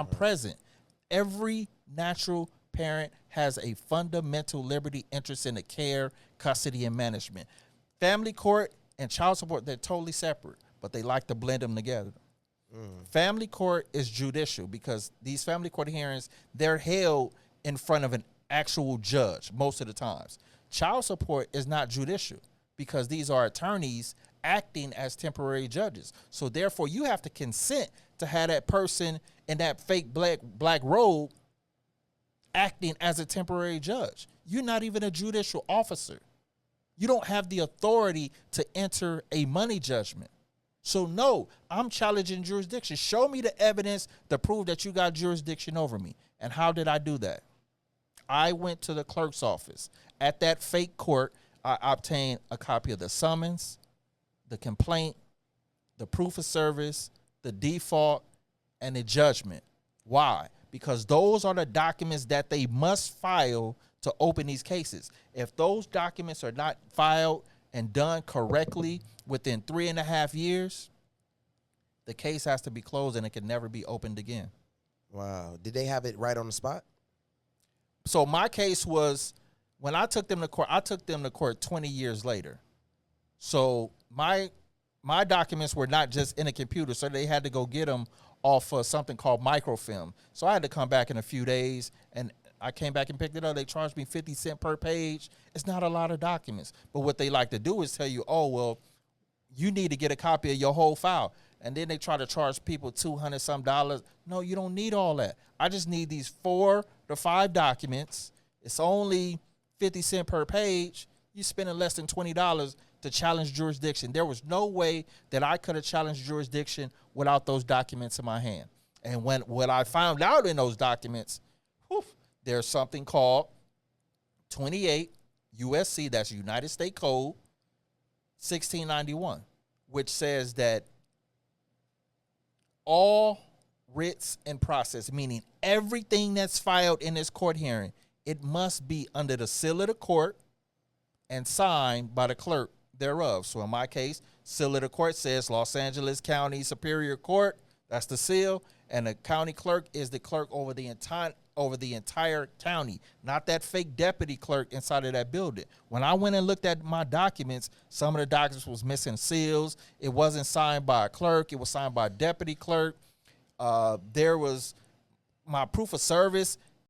I'm present. Every natural parent has a fundamental liberty interest in the care, custody, and management. Family court and child support, they're totally separate, but they like to blend them together. Family court is judicial because these family court hearings, they're held in front of an actual judge most of the times. Child support is not judicial because these are attorneys acting as temporary judges. So therefore, you have to consent to have that person in that fake black robe acting as a temporary judge. You're not even a judicial officer. You don't have the authority to enter a money judgment. So no, I'm challenging jurisdiction. Show me the evidence to prove that you got jurisdiction over me. And how did I do that? I went to the clerk's office. At that fake court, I obtained a copy of the summons, the complaint, the proof of service, the default, and the judgment. Why? Because those are the documents that they must file to open these cases. If those documents are not filed and done correctly within 3.5 years, the case has to be closed and it can never be opened again. Wow. Did they have it right on the spot? So my case was, when I took them to court 20 years later. So my documents were not just in a computer, so they had to go get them off of something called microfilm. So I had to come back in a few days, and I came back and picked it up. They charged me 50 cents per page. It's not a lot of documents. But what they like to do is tell you, oh, well, you need to get a copy of your whole file. And then they try to charge people $200 some. No, you don't need all that. I just need these 4 to 5 documents. It's only 50 cents per page. You're spending less than $20 to challenge jurisdiction. There was no way that I could have challenged jurisdiction without those documents in my hand. And when I found out in those documents, there's something called 28 USC, that's United States Code 1691, which says that all writs and process, meaning everything that's filed in this court hearing, it must be under the seal of the court and signed by the clerk thereof. So in my case, seal of the court says Los Angeles County Superior Court. That's the seal. And the county clerk is the clerk over the entire county, not that fake deputy clerk inside of that building. When I went and looked at my documents, some of the documents was missing seals. It wasn't signed by a clerk. It was signed by a deputy clerk. There was my proof of service.